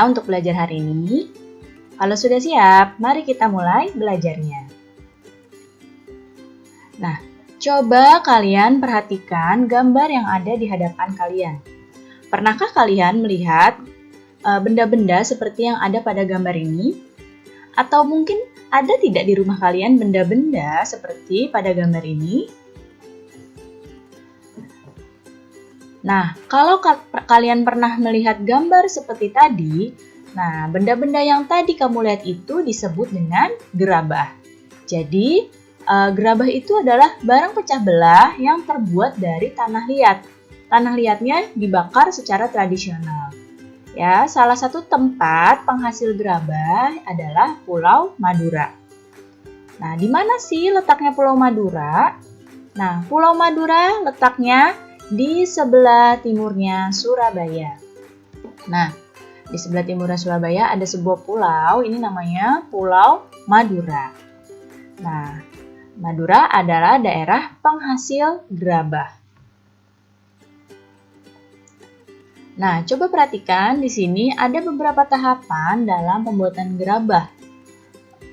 untuk belajar hari ini? Kalau sudah siap, mari kita mulai belajarnya. Nah, coba kalian perhatikan gambar yang ada di hadapan kalian. Pernahkah kalian melihat benda-benda seperti yang ada pada gambar ini? Atau mungkin ada tidak di rumah kalian benda-benda seperti pada gambar ini? Nah, kalau kalian pernah melihat gambar seperti tadi, nah, benda-benda yang tadi kamu lihat itu disebut dengan gerabah. Jadi, gerabah itu adalah barang pecah belah yang terbuat dari tanah liat. Tanah liatnya dibakar secara tradisional. Ya, salah satu tempat penghasil gerabah adalah Pulau Madura. Nah, di mana sih letaknya Pulau Madura? Nah, Pulau Madura letaknya di sebelah timurnya Surabaya. Nah, di sebelah timurnya Surabaya ada sebuah pulau, ini namanya Pulau Madura. Nah, Madura adalah daerah penghasil gerabah. Nah, coba perhatikan di sini ada beberapa tahapan dalam pembuatan gerabah.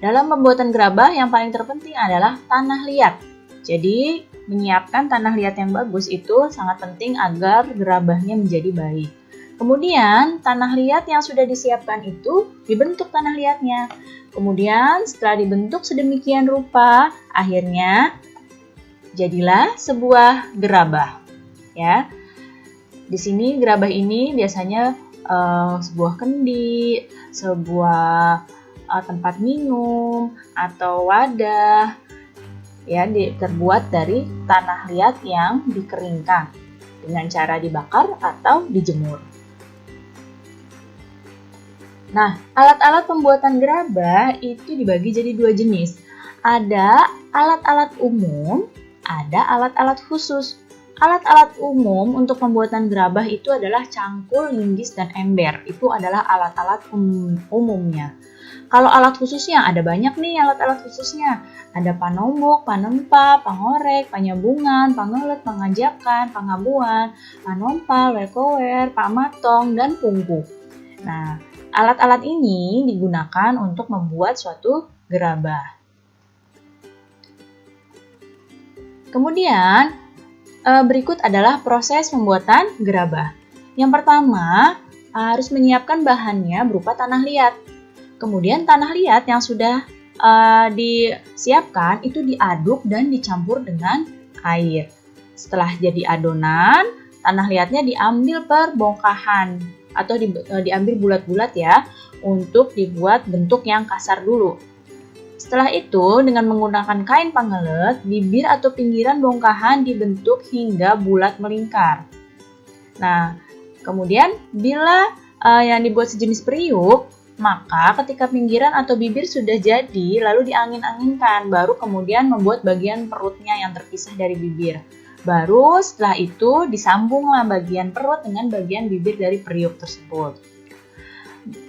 Dalam pembuatan gerabah yang paling terpenting adalah tanah liat. Jadi, menyiapkan tanah liat yang bagus itu sangat penting agar gerabahnya menjadi baik. Kemudian, tanah liat yang sudah disiapkan itu dibentuk tanah liatnya. Kemudian, setelah dibentuk sedemikian rupa, akhirnya jadilah sebuah gerabah. Ya. Di sini gerabah ini biasanya sebuah kendi, sebuah tempat minum atau wadah, ya, terbuat dari tanah liat yang dikeringkan dengan cara dibakar atau dijemur. Nah, alat-alat pembuatan gerabah itu dibagi jadi dua jenis. Ada alat-alat umum, ada alat-alat khusus. Alat-alat umum untuk pembuatan gerabah itu adalah cangkul, linggis, dan ember. Itu adalah alat-alat umumnya. Kalau alat khususnya, ada banyak nih alat-alat khususnya. Ada panombok, panempa, pangorek, panyabungan, pangelet, pangajakan, pangabuan, panompal, wekower, pamatong, dan pungku. Nah, alat-alat ini digunakan untuk membuat suatu gerabah. Kemudian, berikut adalah proses pembuatan gerabah. Yang pertama, harus menyiapkan bahannya berupa tanah liat. Kemudian tanah liat yang sudah disiapkan itu diaduk dan dicampur dengan air. Setelah jadi adonan, tanah liatnya diambil per bongkahan atau diambil bulat-bulat ya, untuk dibuat bentuk yang kasar dulu. Setelah itu, dengan menggunakan kain pangelet, bibir atau pinggiran bongkahan dibentuk hingga bulat melingkar. Nah, kemudian bila yang dibuat sejenis periuk, maka ketika pinggiran atau bibir sudah jadi, lalu diangin-anginkan, baru kemudian membuat bagian perutnya yang terpisah dari bibir. Baru setelah itu disambunglah bagian perut dengan bagian bibir dari periuk tersebut.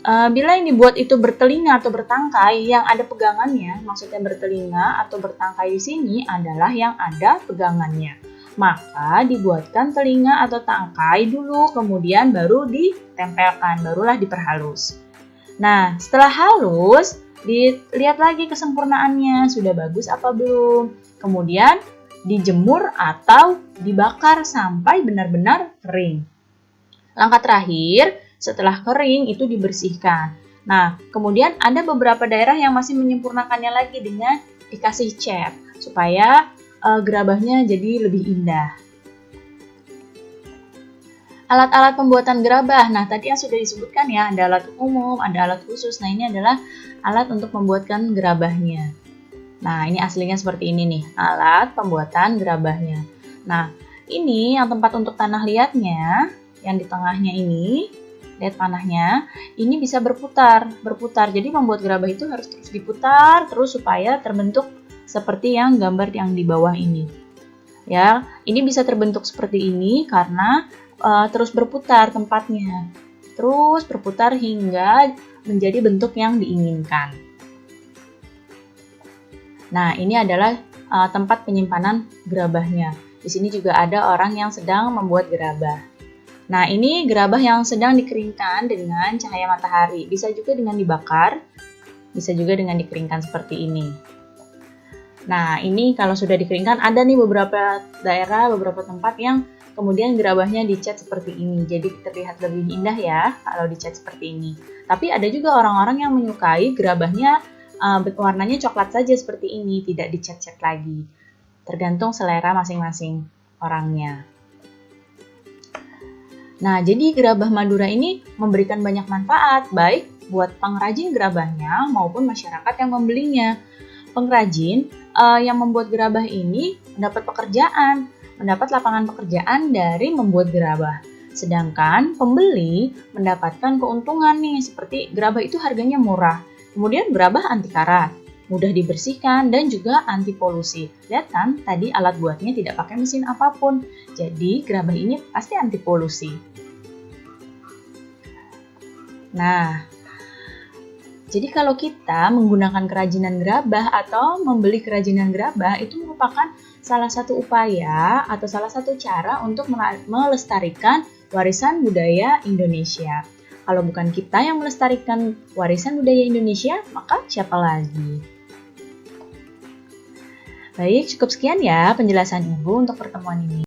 Bila yang dibuat itu bertelinga atau bertangkai yang ada pegangannya, maksudnya bertelinga atau bertangkai di sini adalah yang ada pegangannya. Maka dibuatkan telinga atau tangkai dulu, kemudian baru ditempelkan, barulah diperhalus. Nah, setelah halus, dilihat lagi kesempurnaannya, sudah bagus apa belum. Kemudian dijemur atau dibakar sampai benar-benar kering. Langkah terakhir, setelah kering itu dibersihkan. Nah, kemudian ada beberapa daerah yang masih menyempurnakannya lagi dengan dikasih cat supaya gerabahnya jadi lebih indah. Alat-alat pembuatan gerabah. Nah, tadi yang sudah disebutkan ya, ada alat umum, ada alat khusus. Nah, ini adalah alat untuk membuatkan gerabahnya. Nah, ini aslinya seperti ini nih, alat pembuatan gerabahnya. Nah, ini yang tempat untuk tanah liatnya, yang di tengahnya ini, lihat panahnya, ini bisa berputar. Jadi membuat gerabah itu harus terus diputar terus supaya terbentuk seperti yang gambar yang di bawah ini. Ya, ini bisa terbentuk seperti ini karena terus berputar tempatnya. Terus berputar hingga menjadi bentuk yang diinginkan. Nah, ini adalah tempat penyimpanan gerabahnya. Di sini juga ada orang yang sedang membuat gerabah. Nah, ini gerabah yang sedang dikeringkan dengan cahaya matahari. Bisa juga dengan dibakar, bisa juga dengan dikeringkan seperti ini. Nah, ini kalau sudah dikeringkan, ada nih beberapa daerah, beberapa tempat yang kemudian gerabahnya dicat seperti ini. Jadi terlihat lebih indah ya kalau dicat seperti ini. Tapi ada juga orang-orang yang menyukai gerabahnya warnanya coklat saja seperti ini, tidak dicat-cat lagi. Tergantung selera masing-masing orangnya. Nah, jadi gerabah Madura ini memberikan banyak manfaat, baik buat pengrajin gerabahnya maupun masyarakat yang membelinya. Pengrajin yang membuat gerabah ini mendapat pekerjaan, mendapat lapangan pekerjaan dari membuat gerabah. Sedangkan pembeli mendapatkan keuntungan nih, seperti gerabah itu harganya murah. Kemudian gerabah anti karat, mudah dibersihkan dan juga anti polusi. Lihat kan, tadi alat buatnya tidak pakai mesin apapun. Jadi gerabah ini pasti anti polusi. Nah, jadi kalau kita menggunakan kerajinan gerabah atau membeli kerajinan gerabah, itu merupakan salah satu upaya atau salah satu cara untuk melestarikan warisan budaya Indonesia. Kalau bukan kita yang melestarikan warisan budaya Indonesia, maka siapa lagi? Baik, cukup sekian ya penjelasan Ibu untuk pertemuan ini.